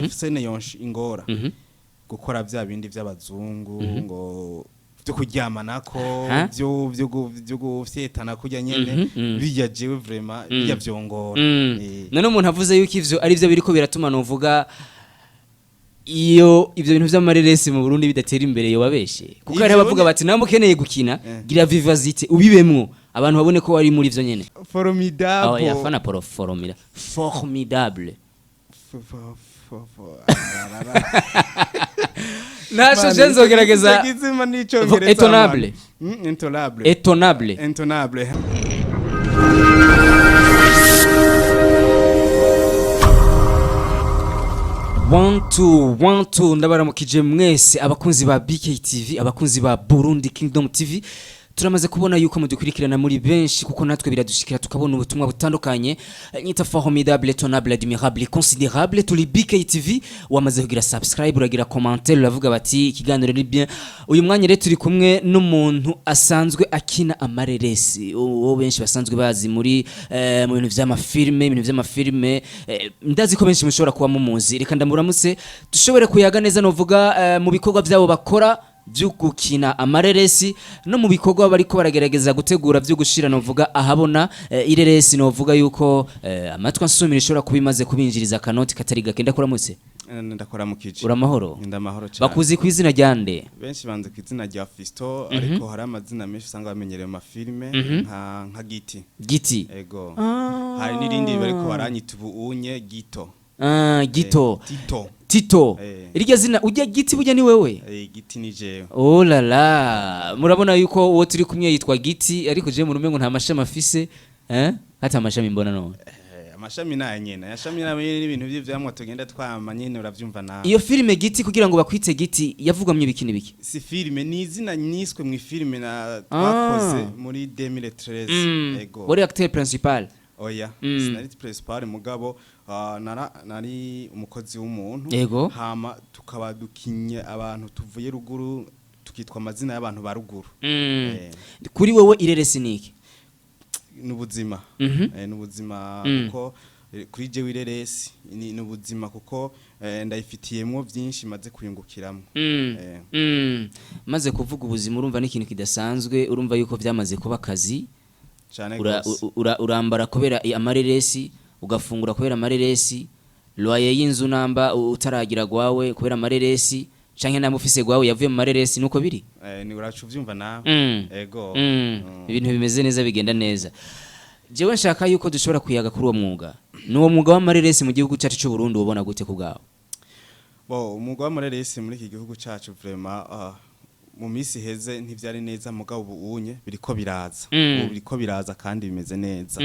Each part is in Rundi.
efusene yonshi ingora gukora bya bindi by'abazungu ngo byo kuryamanako byo gufyetana kujya nyene bijya jewe vraiment bijya byongora none umuntu avuze yuko ivyo ari byo biriko biratuma novuga iyo ivyo bintu vy'amareresi mu Burundi bidatera imbere yo wabeshe kuko hari abavuga bati namwe ukeneye gukina gira vivacité ubibemwo abantu babone ko wari muri ivyo nyene formidable yafana formidable Nasho jenzo gerageza étonnable One two ndabaramukije mwese abakunzi ba BKTV abakunzi ba Burundi Kingdom TV turamaze kubona yuko mudukurikirana muri benshi kuko natwe biradushikira tukabona ubutumwa butandukanye nyita formidable étonnable admirable considérable tuli BKTV wamaze kugira subscribe uragira commentaire uravuga bati ikiganiro ni bien uyu mwanya rero turi kumwe n'umuntu asanzwe akina amareresi uwo benshi basanzwe bazi muri mu bintu vy'amafilme ndazi ko benshi mushobora kuba mumuzi reka ndamuramutse dushobore kuyaga neza novuga mu bikorwa byabo bakora by'ugukina amareresi no mu bikorwa bariko baragerageza gutegura byo gushira novuga ahabona ireresi novuga yuko amatwa nsumira ishobora kubimaze kubinjiriza kanoti katari gakenda kuramutse ndakora mukije uramahoro ndamahoro cyane bakuzi ku izina ryande benshi banze ku izina rya Fisto ariko hari amazina menshi usanga bamenyereye mu mafilme nka Giti yego hari nirindi bariko baranyita ubunye Tito irya zina ujya Giti burya ni wewe Giti ni jewe oh la la murabona yuko uwo turi kumwe yitwa Giti ariko je mu rumengo nta mashami afise hata amashami mbona none amashami naye nyene yashami naye n'ibintu by'ivyamwa tugenda twama nyene uravyumva nawe iyo filme Giti kugira ngo bakwite Giti yavugwamye biki si filme ni izina nyiswe mu filme na twakoze muri 2013 ego wari acteur principal oya sinari principal mugabo nari umukozi w'umuntu yego hama tukaba dukinye abantu tuvuye ruguru tukitwa amazina y'abantu ba ruguru kuri wewe ireresi niki n'ubuzima n'ubuzima kuko kuri je wireresi n'ubuzima kuko ndayifitiyemo byinshi maze kuyungukiramo maze kuvuga ubuzima urumva n'ikintu kidasanzwe urumva yuko byamaze kuba akazi urambara kubera amareresi ugafungura kubera amareresi loyer y'inzu namba utaragira gwawe kubera amareresi canke namwe ufise gwawe yavuye mu mareresi nuko biri ni uracu vyumva nawe ego ibintu bimeze neza bigenda neza jewe nshaka yuko dushobora kuyaga kuri uwo mwuga nuwo mwuga w'amareresi mu gihugu cyacu cy'u Burundi ubona gute ku bwawe umwuga w'amareresi muri iki gihugu cyacu vraiment mu misi heze ntivyari neza mugabo ubunye biriko biraza kandi bimeze neza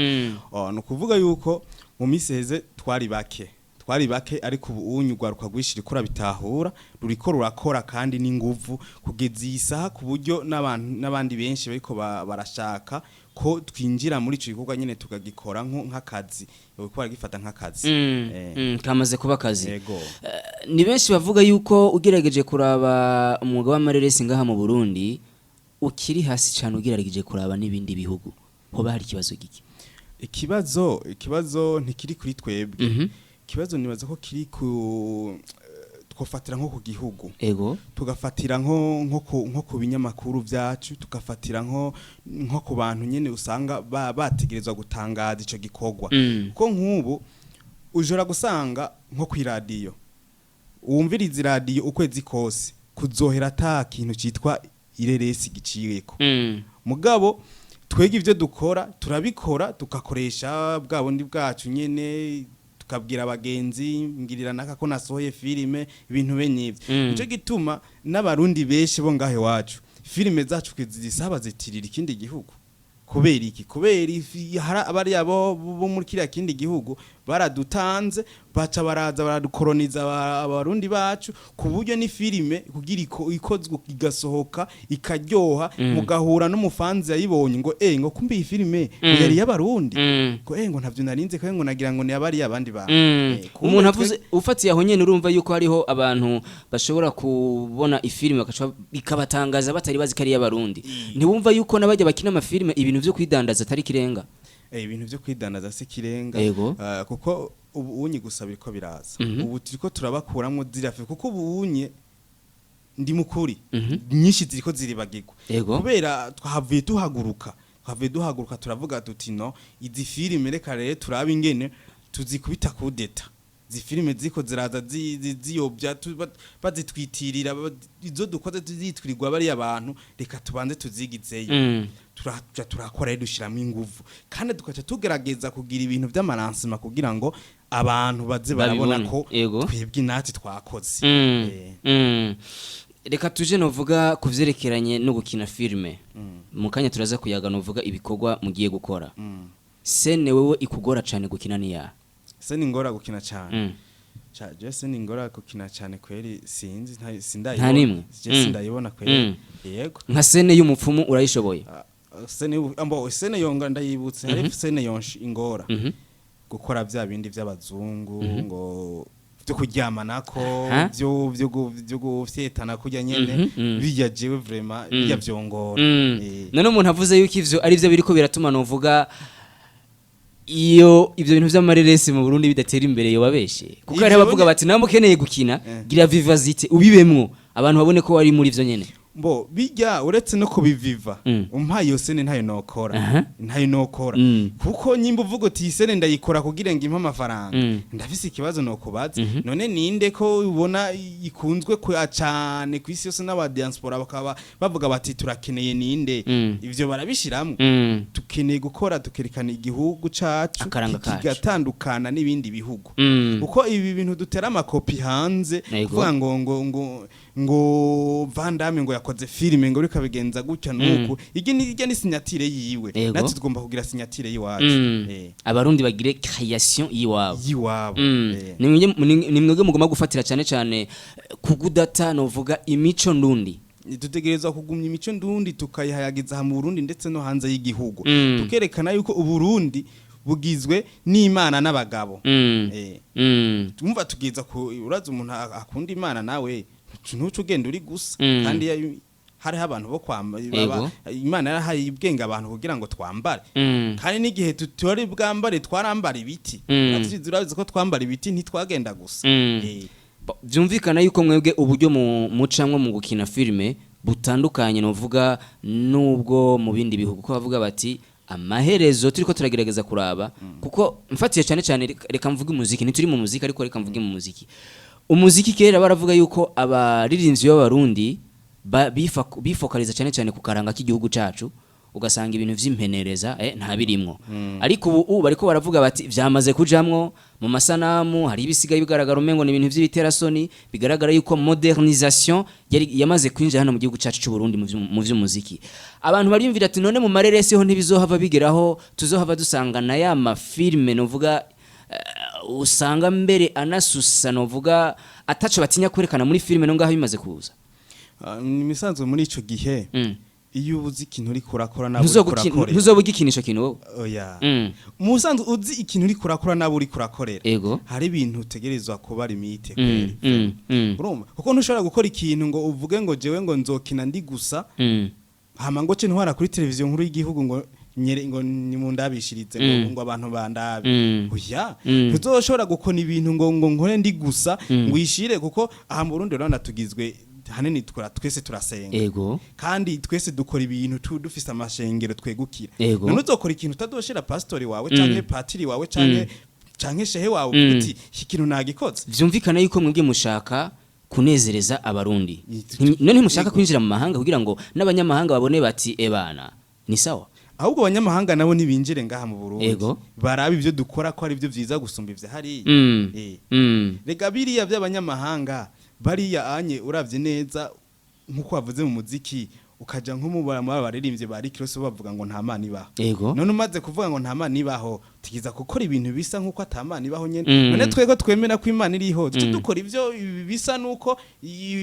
no kuvuga yuko mu misi heze twari bake ariko ubunye ugwaruka gwishira ikora bitahura ruriko rurakora kandi n'inguvu kugeza isaha ku buryo n'abandi benshi bariko barashaka ko twinjira muri ico gikorwa nyene tukagikora nk'akazi uko baragifata nk'akazi kamaze kuba akazi ni benshi bavuga yuko ugerageje kuraba umwuga w'amareresi ngaha mu Burundi ukiri hasi cyane ugerageje kuraba n'ibindi bihugu hoba hari kibazo giki ikibazo ntikiri kuri twebwe ikibazo nibaza ko kiri ku twofatira nko ku gihugu tugafatira nko ku binyamakuru byacu tugafatira nko ku bantu nyene usanga bategerezwa gutangaza ico gikorwa ko nk'ubu ujora gusanga nko ku radio wumviriza radio ukwezi kose kuzohera ata kintu citwa ireresi giciyeko mugabo twege ivyo dukora turabikora tugakoresha bwa bundi bwacu nyene tukabwira abagenzi ngirira naka ko nasohoye filime ibintu benyivyo nico gituma n'abarundi beshe bo ngahe wacu filime zacu kizisaba zitirira ikindi gihugu kubera abari abo bo muri kiriya kindi gihugu baradutanze baca baraza baradukoroniza abarundi bacu ku buryo ni filime kugira ikozwe igasohoka ikaryoha mugahura n'umufanzi yayibonye ngo kumbe iyi filime yari y'abarundi ngo ntavyo narinze kandi ngo nagira ngo ni abari abandi ba umuntu avuze ufatiye aho nyene urumva yuko hariho abantu bashobora kubona ifilime bikabatangaza batari bazi kari y'abarundi ntiwumva yuko nabajya bakina amafilime ibintu byo kwidandaza atari kirenga ibintu byo kwidandaza se kirenga kuko ubu unyi gusabira ko biraza ubu turiko turabakuramwo zirafe kuko ubu unye ndi mukuri nyinshi ziriko ziribagirwa kubera twahavuye duhaguruka turavuga tuti no izi filime reka rero turaba ingene tuzikubita kudeta zi filime ziko ziraza ziyobya bazitwitirira izo dukoze tuzitwirirwa bari abantu reka tubanze tuzigizeyo turakora rero dushiramo ingufu kandi tukaca tugerageza kugira ibintu by'amaransima kugira ngo abantu baze barabona ko twebwe nati twakoze reka tuje novuga kuvyerekeranye no gukina filme mu kanya turaza kuyaga novuga ibikorwa mugiye gukora sene wewe ikugora cyane gukina niya sene ingora gukina cyane je sene ingora gukina cyane kweri sinzi sindayibona sindayibona kweri yego nka sene y'umupfumu urayishoboye sene yonga ndayibutse hari sene yonshi ingora gukora bya bindi by'abazungu ngo byo kuryamanako byo gufyetana kujya nyene bijya jewe vraiment bijya byongora none umuntu avuze yuko ivyo ari byo biriko biratuma novuga iyo ivyo bintu vy'amareresi mu Burundi bidatera imbere yo babeshe kuko ari abavuga bati namukeneye gukina gira vivacité ubibemwo abantu babone ko wari muri ivyo nyene mbo bijya uretse no kubiviva umpaye yo sene ntayo nokora kuko nyimba uvuga uti sene ndayikora kugira ngo impa amafaranga ndafise ikibazo no kubaza none ninde ko ubona ikunzwe kwa cyane ku isi yose n'aba diaspora bakaba bavuga bati turakeneye ninde ivyo barabishiramwe tukeneye gukora tukerekana igihugu cacu kigatandukana n'ibindi bihugu uko ibi bintu dutera amakopi hanze kuvuga ngo Vandame ngo yakoze filime ngo rika bigenza gutya nuko ige ni signatire yiwe natwe tugomba kugira signatire yiwacu abarundi bagire création yiwabo nimwege mugomba gufatira cyane kugudata novuga imico ndundi dutegerezwa kugumya imico ndundi tukayihayagiza mu Burundi ndetse no hanze y'igihugu tukerekana yuko uburundi bugizwe n'Imana n'abagabo tumva tugiza ku uraza umuntu akunda Imana nawe ntucu ugenda uri gusa kandi hari abantu bo kwambara Imana yarahaye ibwenge abantu kugira ngo twambare kandi n'igihe tutari bwambare twarambara ibiti urazi ko twambara ibiti ntitwagenda gusa byumvikana yuko mwebwe uburyo mucamwe mu gukina filme butandukanye novuga nubwo mu bindi bihugu ko bavuga bati amaherezo turiko turagerageza kuraba kuko mfatiye cyane reka mvuge umuziki ntituri mu muziki ariko reka mvuge mu muziki umuziki kera baravuga yuko abaririmbyi b'abarundi bifokaliza cyane ku karanga k'igihugu cacu ugasanga ibintu vy'impenereza nta birimwo ariko ubu bariko baravuga bati vyamaze kujamwo mu masanamu hari ibisigaye bigaragara umengo ni ibintu vy'ibiterasoni bigaragara yuko modernisation yamaze kwinjira hano mu gihugu cacu cy'u Burundi mu vy'umuziki abantu bariyumvira ati none mu mareresi ho ntibizohava bigeraho tuzohava dusanga na ya mafilme novuga usanga mbere anasusa novuga ataco batinya kwerekana muri filme no ngaho bimaze kuza nimisanzwe muri ico gihe iyo ubuzi ikintu uri kurakora nabo uri kurakora ntuzobugikinisha kintu oya musanzwe uzi ikintu uri kurakora nabo uri kurakorera hari ibintu utegerezwa kuba limite kweri urumva kuko ntushobora gukora ikintu ngo uvuge ngo jewe ngo nzokina ndi gusa hama ngo ce ntwara kuri televiziyo nkuru y'igihugu ngo ngo nimundabishirize ngo abantu bandabe oya tuzoshobora gukona ibintu ngo nkore ndi gusa ngo ishire kuko aha mu Burundi rero natugizwe hanini twese turasenga kandi twese dukora ibintu dufise amashengero twegukira none uzokora ikintu utadoshera pastori wawe canke patiri wawe canke shehe wawe uti ikintu nagikoze vyumvikana yuko mwebwe mushaka kunezereza abarundi none mushaka kwinjira mu mahanga kugira ngo n'abanyamahanga babone bati ebana ni sawa ahubwo abanyamahanga nabo nibinjire ngaha mu Burundi baraba ivyo dukora ko ari byo vyiza gusumba ivyo hari rega biriya by'abanyamahanga bariya anye uravye neza nkuko wavuze mu muziki ukaja nk'umubara mu baririmbye bari kirose bavuga ngo nta mana ibaho none umaze kuvuga ngo nta mana ibaho tigiza gukora ibintu bisa nkuko atamana ibaho nyene none twego twemera ko Imana iriho dukora ivyo bisa nuko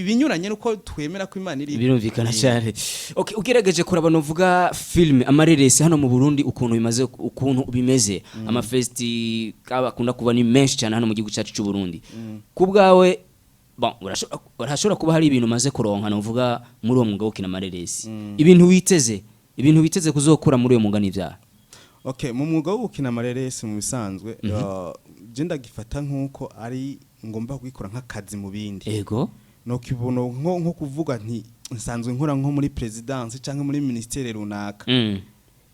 binyuranye nuko twemera ko Imana iriho birumvikana cyane okay ugerageje kuraba no vuga film amareresi hano mu Burundi ukuntu bimeze amafesti kabakunda kuba ni menshi cyane hano mu gihugu cyacu cy'u Burundi kubwawe urashobora kuba hari ibintu maze kuronka novuga muri uwo mwuga w'ukina amareresi ibintu witeze kuzokura muri uwo mwuga n'ivyaha Okay, mu mwuga wo gukina amareresi mu bisanzwe je ndagifata nkuko ari ngomba kwikora nk'akazi mu bindi. Ego. No kibono nko kuvuga nti nsanzwe nkora nko muri presidence canke muri ministere runaka.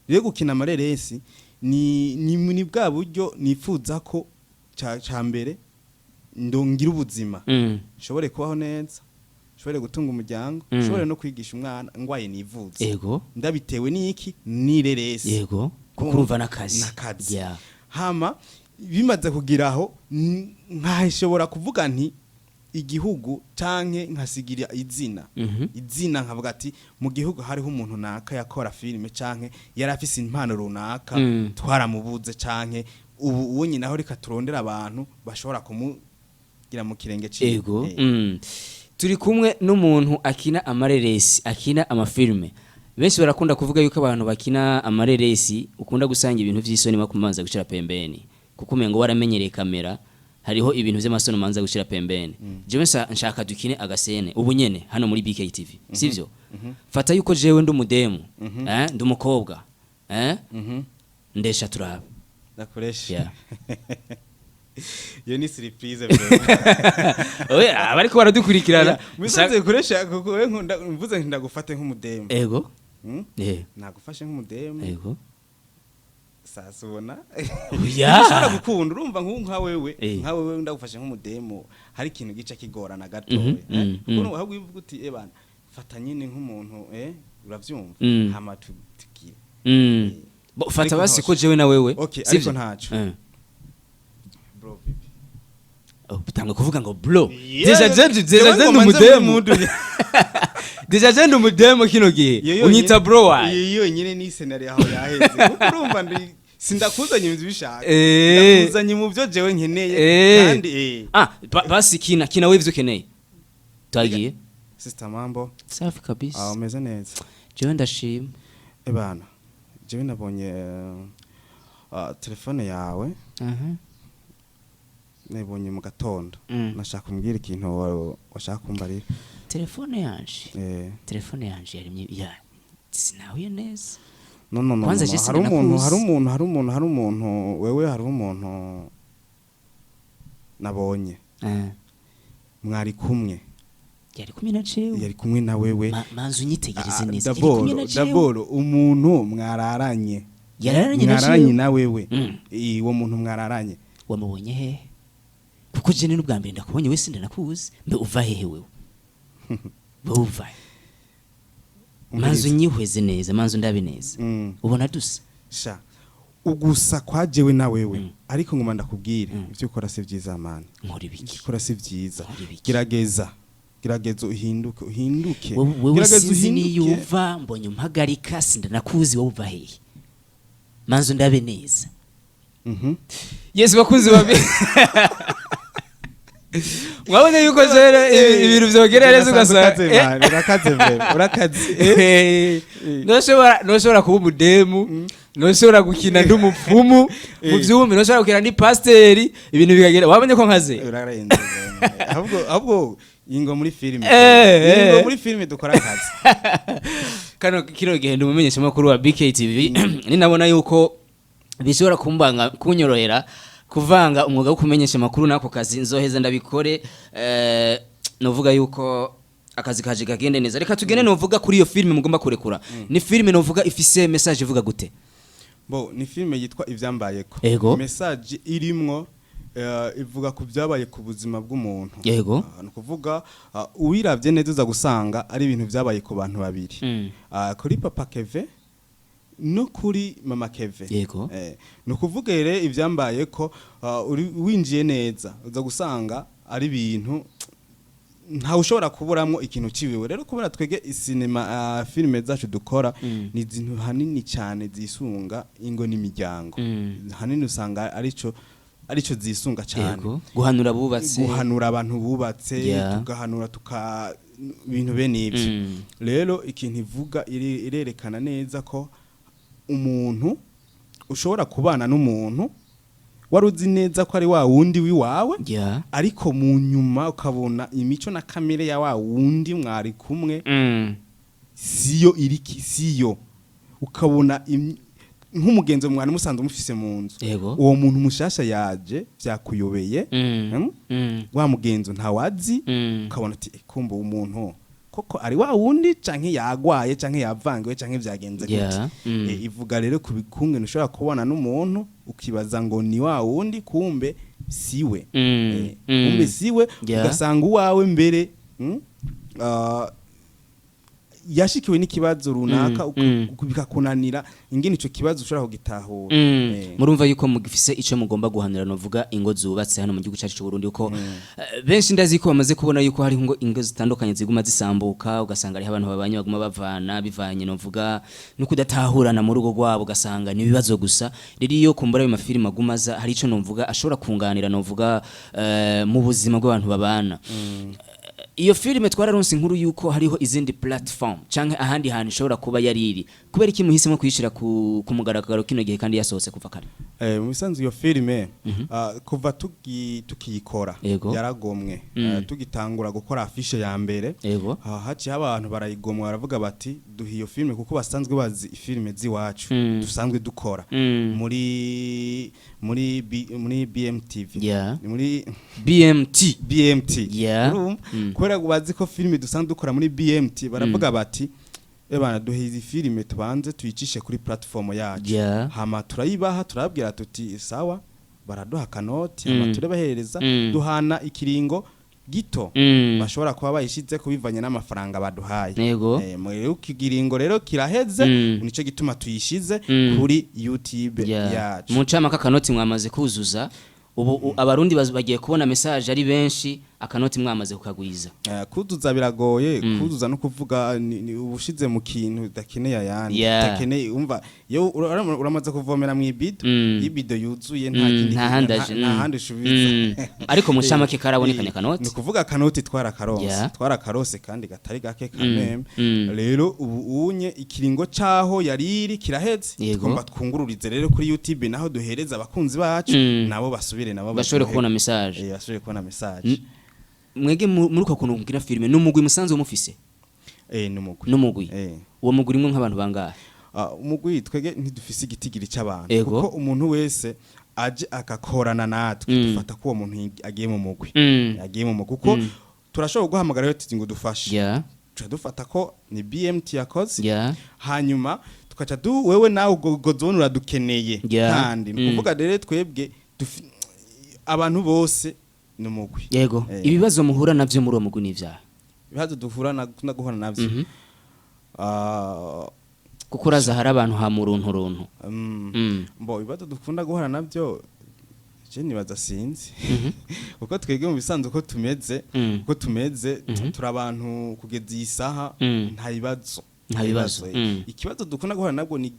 Rero gukina amareresi ni bwa buryo nifuza ko ca mbere ndongira ubuzima. Shobore kubaho neza. Shobore gutunga umuryango, shobore no kwigisha umwana ngwaye nivuze. Ego. Ndabitewe n'iki nireresi. Ego. Kukurumva nakazi. Yeah. Hama bimaze kugiraho nkashobora kuvuga nti igihugu canke nkasigira izina. Izina nkavuga ati mu gihugu hariho umuntu naka yakora filime canke yarafise impano runaka twaramubuze canke ubu nyine aho reka turondera abantu bashobora kumugira mu kirenge cyiwe. Ego. Turi kumwe n'umuntu akina amareresi, akina amafilme. Benshi barakunda kuvuga yuko abantu bakina amareresi ukunda gusanga ibintu vy'isoni makumanza gushira pembeni. Kuko umengo waramenyereye kamera, hariho ibintu vy'amasoni manza gushira pembeni. Jewe nshaka dukine agasene ubu nyene hano muri BKTV. Sivyo? Fata yuko jewe ndumudemu, ndumukobwa, ndesha turaba. Nakoresha. Yeah. Yo ni surprise bro. Oya abariko baradukurikirana. Musanze kuresha kuko mvuze ndagufate nk'umudemu. Ego. Nagufashe nk'umudemu. Ego. Sasa ubona. Ya. Ushobora gukunda urumva nka wewe ndagufashe nk'umudemu hari ikintu gica kigorana gatoya. Kuko ahubwo uvuga uti bana fata nyine nk'umuntu uravyumva hama tugiye. Fata basi ko jewe na wewe. Okay, ariko ntacu. Bro vipi? Bitanga kuvuga ngo bro. Deja zendo umudemu. Deja zendo umudemu kino gihe. Unyita bro wa. Iyo nyine ni scenario aho yaheze. Kuko urumva ndi sindakuzanye mu bishaka. Ndakuzanye mu byo jewe nkeneye kandi basi kina wewe ivyo keneye. Twagiye. Sister Mambo. Safi kabisa. Umeze neza. Jewe ndashima. Bana. Jewe nabonye telefone yawe. Nebonye mu gatondo nashaka kumbwira ikintu washaka kumbarira. Telefone yanje yarimye ya sinahuye neza. No hari umuntu wewe hari umuntu nabonye mwari kumwe yari kumwe na wewe manzu nyitegereze neza daboro umuntu mwararanye na wewe uwo muntu mwararanye wamubonye he kuko je n'ubwa mbere ndakubonye wese ndanakuzi mbe uva hehe wewe uva manzu nyihweze neza manzu ndabe neza ubona dusa sha ugusa kwajewe na wewe ariko ngoma ndakubwira ivyo ukora se vyiza man nkora ibiki ukora se vyiza gerageza uhinduke gerageza uhinduke yuva mbonye umpagarika sindanakuzi wowe uva hehe manzu ndabe neza Yes bakunzi babi mwabonye yuko zere ibintu vyogerereza ugasanga urakaze noshobora kuba umudemu noshobora gukina ndumupfumu mu vyumi noshobora gukina ni pasteri ibintu bikagera wabonye ko nkaze urarenze ahubwo ingo muri filime dukora akazi kano kino gihe ndumumenyesha makuru wa BKTV ni nabona yuko bishobora kunyorohera kuvanga umwuga wo kumenyesha makuru nako kazi nzoheza ndabikore novuga yuko akazi kaje kagende neza reka tugene novuga kuri iyo filme mugomba kurekura ni filme novuga ifise message ivuga gute ni filme yitwa Izambayeko message irimwo ivuga ku byabaye ku buzima bw'umuntu yego nukuvuga uwiravye neza uza gusanga ari ibintu byabaye ku bantu babiri kuri papa Keve no kuri mama Keve yego nukuvuga rero ivyambaye ko winjiye neza uza gusanga ari ibintu nta ushobora kuburamwo ikintu ciwiwe rero kubera twege cinema filme zacu dukora ni zintu hanini cyane zisunga ingo n'imiryango hanini usanga arico zisunga cyane guhanura abantu bubatse tugahanura ibintu bene ibyo rero ikintu ivuga irerekana neza ko umuntu ushobora kubana n'umuntu waruzi neza ko ari wa wundi wiwawe ariko mu nyuma ukabona imico na kamere ya wa wundi mwari kumwe siyo ukabona nk'umugenzo mwana musanzwe mufise mu nzu uwo muntu mushasha yaje vyakuyobeye wa mugenzo ntawazi ukabona ati kumba umuntu koko ari wa wundi canke yagwaye canke yavangiwe canke vyagenze gute ivuga rero kubikungene ushobora kubona n'umuntu ukibaza ngo ni wa wundi kumbe siwe kumbe siwe ugasanga uwawe mbere yashikiwe n'ikibazo runaka bikakunanira ingene ico kibazo ushobora kugitahura murumva yuko mugifise ico mugomba guhanira no vuga ingo zubatse hano mu gihugu cyacu cy'u Burundi uko benshi ndazi ko bamaze kubona yuko hari ingo zitandukanye ziguma zisambuka ugasanga ari abantu babanye baguma bavana bivanye no vuga no kudatahurana mu rugo rwabo ugasanga ni bibazo gusa rero iyo kumbura ayo mafilime agumaza hari ico no vuga ashobora kunganira no vuga mu buzima bw'abantu babana iyo filime twararonse inkuru yuko hariho izindi platform canke ahandi hantu ishobora kuba yariri kubera iki muhisemo kuyishira ku mugaragaro kino gihe kandi yasohotse kuva kare mu bisanzwe iyo filime kuva tukiyikora yaragomwe tugitangura gukora afishe ya mbere haci abantu barayigomwa baravuga bati duha iyo filime kuko basanzwe bazi filime ziwacu dusanzwe dukora muri BMTV muri BMT kubera bazi ko filime dusanzwe dukora muri BMT baravuga bati ebana duhe izi filime tubanze tuyicishe kuri platform yacu hama turayibaha turabwira tuti sawa baraduha kanoti hama turebahereza duhana ikiringo gito bashobora kuba bayishize kubivanye n'amafaranga baduhaye mu kigiringo rero kiraheze nico gituma tuyishize kuri YouTube yacu mu cama kakanoti mwamaze kuzuza ubu abarundi bagiye kubona message ari benshi akanoti mwamaze kukagwiza kuzuza biragoye kuzuza no kuvuga ubushize mu kintu dakeneye ayandi dakeneye umva yo uramaze kuvomera mu ibido yuzuye nta handi ushubiza ariko mu shamake karabonekanye kanoti ni kuvuga kanoti twarakarose kandi gatari gake kameme rero ubu unye ikiringo caho yariri kiraheze tugomba twungururize rero kuri YouTube naho duhereza abakunzi bacu nabo basubire nabo bashobore kubona message bashobore kubona message mwege muri uko kuntu mugira filime numugwi musanzwe mufise numugwi uwo mugwi rimwe nk'abantu bangahe umugwi twege ntidufise igitigiri cy'abantu kuko umuntu wese aje akakorana natwe dufata ko uwo muntu agiye mu mugwi kuko turashobora guhamagara yo tuzi ngo dufashe dufata ko ni BMT yakoze hanyuma tukaca wewe nawe gozone uradukeneye kandi kuvuga rero twebwe abantu bose numugwi yego ibibazo muhura navyo muri uwo mugwi n'ivyaha ibibazo duhura na guhura navyo kuko uraza hari abantu ha mu runtu mbo ibibazo dukunda guhura navyo je nibaza sinzi kuko twege mu bisanzwe ko tumeze turi abantu kugeza isaha nta bibazo ikibazo dukunda guhura nabwo ni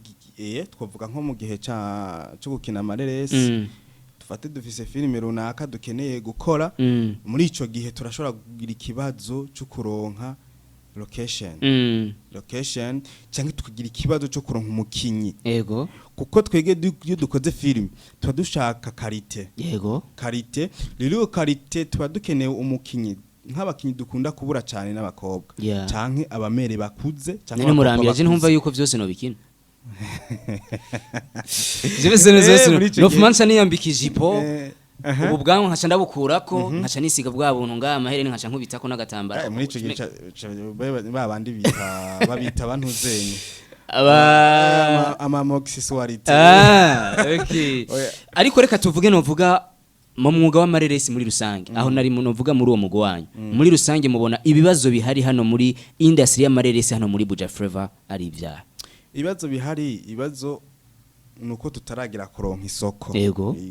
twavuga nko mu gihe cyo gukina amareresi tufate dufise filime runaka dukeneye gukora muri ico gihe turashobora kugira ikibazo cyo kuronka location cyangwa tukagira ikibazo cyo kuronka umukinyi kuko twege iyo dukoze filime tuba dushaka karite rero karite tuba dukeneye umukinyi nk'abakinyi dukunda kubura cyane n'abakobwa canke abamere bakuze canke n'umurambira je ntumva yuko vyose no bikina no fumansa niyambika ijipo ubu bwangu nkaca ndabukurako nkaca nisiga bwa buntu ngaha amahereni nkaca nkubitako n'agatambara muri ico gihe babandi babita bantuzenye amamoxisuarite ariko reka tuvuge novuga mu mwuga w'amareresi muri rusange aho nari novuga muri uwo mugwi wanyu muri rusange mubona ibibazo bihari hano muri industry y'amareresi hano muri Buja Flava ari ivyaha ibibazo bihari ibibazo nuko tutaragira kuronka isoko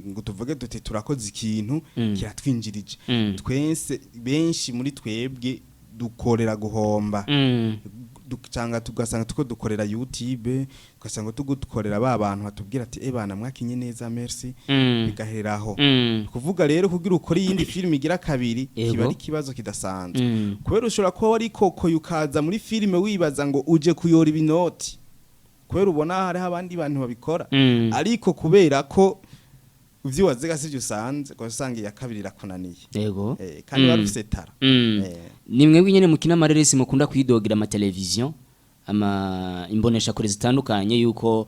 ngo tuvuge duti turakoze ikintu kiratwinjirije twese benshi muri twebwe dukorera guhomba tugasanga tuko dukorera YouTube tugasanga tugukorera ba bantu batubwira ati ebana mwakinye neza merci bigaheraho kuvuga rero kugira ukora yindi filime igira kabiri kiba ari kibazo kidasanzwe kubera ushobora kuba wari koko yukaza muri filime wibaza ngo uje kuyora ibinoti kubera ubona hari abandi bantu babikora ariko kubera ko uvyo wazega sivyo usanze ko usangiye ya kabiri rakunaniye kandi barufise tara nimwe nyene mukina amareresi mukunda kwidogira ama television ama imbonesha kuri zitandukanye yuko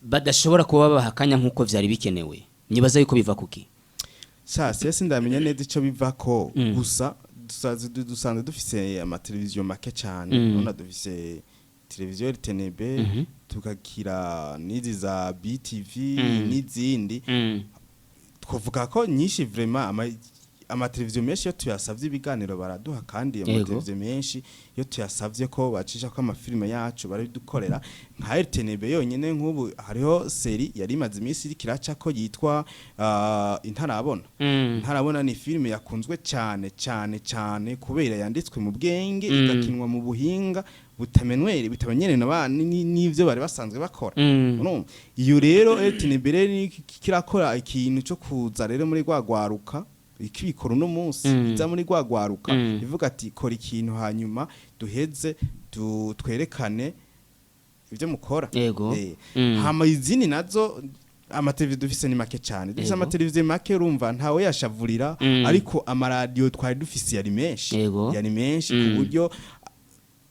badashobora kuba bahakanya nkuko vyari bikenewe nibaza yuko biva kuki sasa ndamenya neza ico bivako gusa dusanzwe dufise amateleviziyo make cyane none dufise televiziyo RTNB tukakira nizi za BTV n'izindi twavuga ko nyinshi vraiment amateleviziyo menshi yo tuyasavye ibiganiro baraduha kandi amateleviziyo menshi yo tuyasavye ko bacisha ko amafilme yacu barabidukorera nka RTNB yonyene nk'ubu hariho seri yari imaze iminsi iri kiraca ko yitwa Intarabona Intarabona ni filme yakunzwe cyane kubera yanditswe mu bwenge igakinwa mu buhinga bitamenyere n'ivyo bari basanzwe bakora iyo rero RTNB kirakora ikintu cyo kuza rero muri gwagwaruka ikibikora uno munsi iza muri gwagwaruka ivuga ati kora ikintu hanyuma duheze twerekane ivyo mukora hama izindi nazo amateleviziyo dufise ni make cyane dufise amateleviziyo make urumva ntawe yashavurira ariko amaradiyo twari dufise yari menshi ku buryo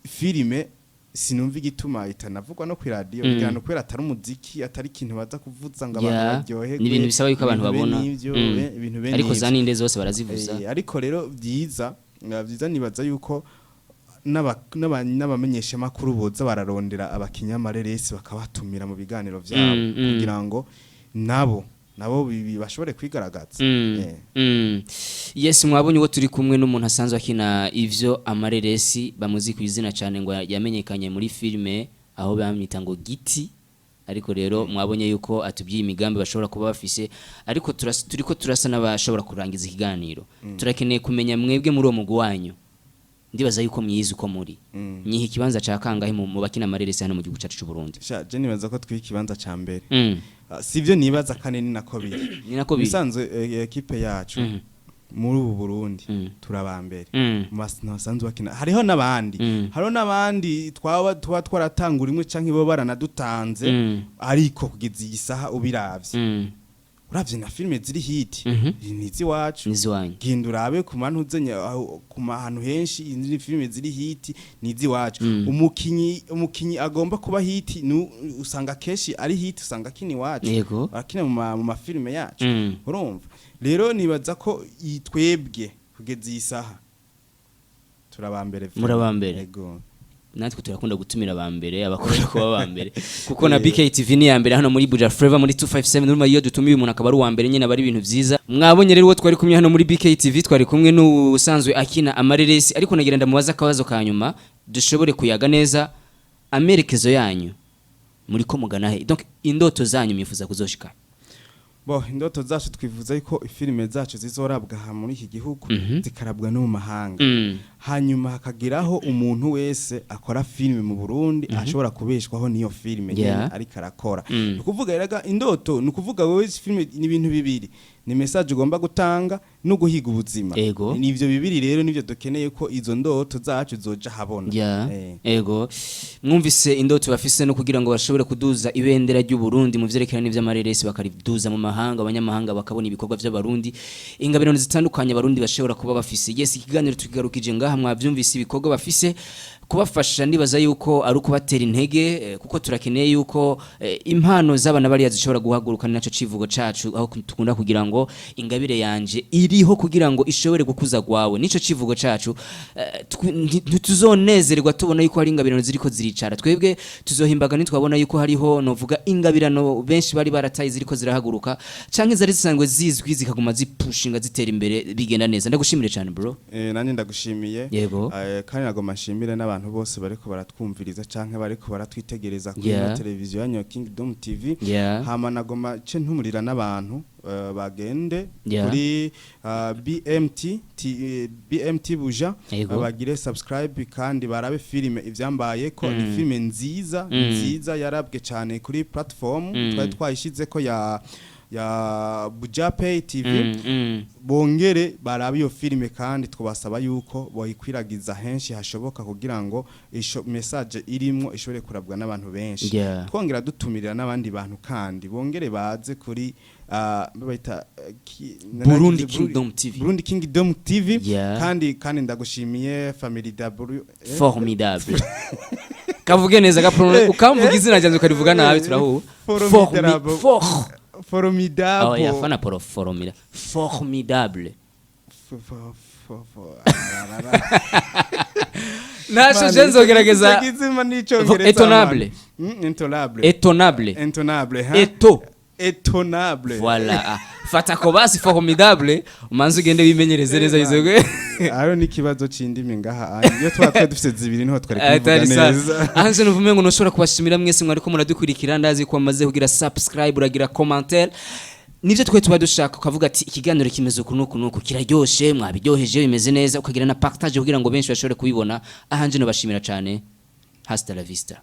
filime sinumva igituma itanavugwa no kw'iradiyo kugira no kwera atari umuziki atari ikintu baza kuvuza ngo abantu baryoherwe ni ibintu bisaba yuko abantu babona ibintu bene ariko za ninde zose barazivuza ariko rero byiza nibaza yuko n'abamenyesha makuru boza bararondera abakinyamareresi bakabatumira mu biganiro vyabo kugira ngo nabo bashobore kwigaragaza yes mwabonye uwo turi kumwe n'umuntu asanzwe akina ivyo amareresi bamuzi ku izina cyane ngo yamenyekanye muri filme aho bamwita ngo Giti ariko rero mwabonye yuko atubyiye imigambi bashobora kuba bafise ariko turiko turasa n'abashobora kurangiza ikiganiro turakeneye kumenya mwebwe muri uwo mugwi wanyu ndibaza yuko myizi uko muri nyiha ikibanza ca kangahe mu bakina amareresi hano mu gihugu cyacu cy'u Burundi je nibaza ko twikibanza ca mbere sivyo nibaza kane ni nako bisanzwe equipe yacu muri ubu Burundi turabambere nasanzwe bakina hariho n'abandi twaba twaratangura imwe canke bo baranadutanze ariko kugeza igisaha ubiravye uravye na filme ziri hit nizi wacu genda urabe ku mantu zenya ku mahantu henshi izindi filme ziri hit nizi wacu umukinyi agomba kuba hit usanga keshi ari hit usanga kini wacu akina mu mafilme yacu urumva rero nibaza ko twebwe kugeza isaha turabambere yego natwe turakunda gutumira abambere abakora kuba abambere kuko na BKTV ni yambere hano muri Buja Flavor muri 257 nuruma iyo dutumiye umuntu akaba ari uwambere nyene bari ibintu vyiza mwabonye rero twari kumwe hano muri BKTV twari kumwe n'usanzwe akina amareresi ariko nagira ndamubaza akabazo kanyuma dushobore kuyaga neza amerekezo yanyu muri ko mugana he donc indoto zanyu myifuza kuzoshika indoto zacu twifuza yuko filime zacu zizorabwa muri iki gihugu zikarabwa no mu mahanga hanyuma hakagiraho umuntu wese akora filime mu Burundi ashobora kubeshwaho niyo filime ariko arakora nukuvuga rega indoto nukuvuga wewe filime ni ibintu bibiri ni message ugomba gutanga no guhiga ubuzima nivyo bibiri rero nivyo dukeneye ko izo ndoto zacu zoja habona mwumvise indoto bafise no kugira ngo bashobore kuduza ibendera ry'u Burundi mu vyerekana n'ivy'amareresi bakariduza mu mahanga abanyamahanga bakabona ibikorwa by'abarundi ingabirano zitandukanye abarundi bashobora kuba bafise ikiganiro tukigarukije ngaha mwavyumvise ibikorwa bafise kubafasha ndibaza yuko ari ukubatera intege kuko turakeneye yuko impano z'abana bari zishobora guhaguruka naco civugo cacu aho tukunda kugira ngo ingabire yanje iriho kugira ngo ishobore gukuza gwawe nico civugo cacu tuzonezerwa tubona yuko hari ingabirano ziriko ziricara twebwe tuzohimbaga nitwabona yuko hariho novuga ingabirano benshi bari barataye ziriko zirahaguruka canke zari zisangwe zizwi zikaguma zipushinga zitera imbere bigenda neza ndagushimire cyane bro nanje ndagushimiye kandi nagoma nshimire n'abantu bose bariko baratwumviriza canke bariko baratwitegereza kuri televiziyo ya Kingdom TV hama nagoma ntumurira n'abantu bagende kuri BMT Buja bagire subscribe kandi barabe filime ivyambaye ko ni filime nziza yarabwe cyane kuri platform twari twayishize ko ya Buja Pay TV bongere barabe iyo filime kandi twabasaba yuko boyikwiragiza henshi hashoboka kugira ngo message irimo ishobore kurabwa n'abantu benshi twongera dutumirira n'abandi bantu kandi bongere baze kuri baita Burundi Kingdom TV kandi ndagushimiye Family W formidable kavuge neza gapronounce ukamvuga izina ryanjye ukarivuga nabi turahu formidable oh ya fana formidable Nasho jenzo gerageza étonnable étonnable voilà fata ko basi formidable umanze ugende bimenyereze neza yizwe ayo ni kibazo cindimi ngaha iyo twatwe dufite zibiri niho twari kuvuga neza anje nuvume ngo noshobora kubashimira mwese mwari ko muradukurikira ndazi ko amaze kugira subscribe uragira commentaire nivyo twe tuba dushaka ukavuga ati ikiganiro kimeze uku kiraryoshe mwabiryoheje bimeze neza ukagira na partage kugira ngo benshi bashobore kubibona ahanje no bashimira cyane hasta la vista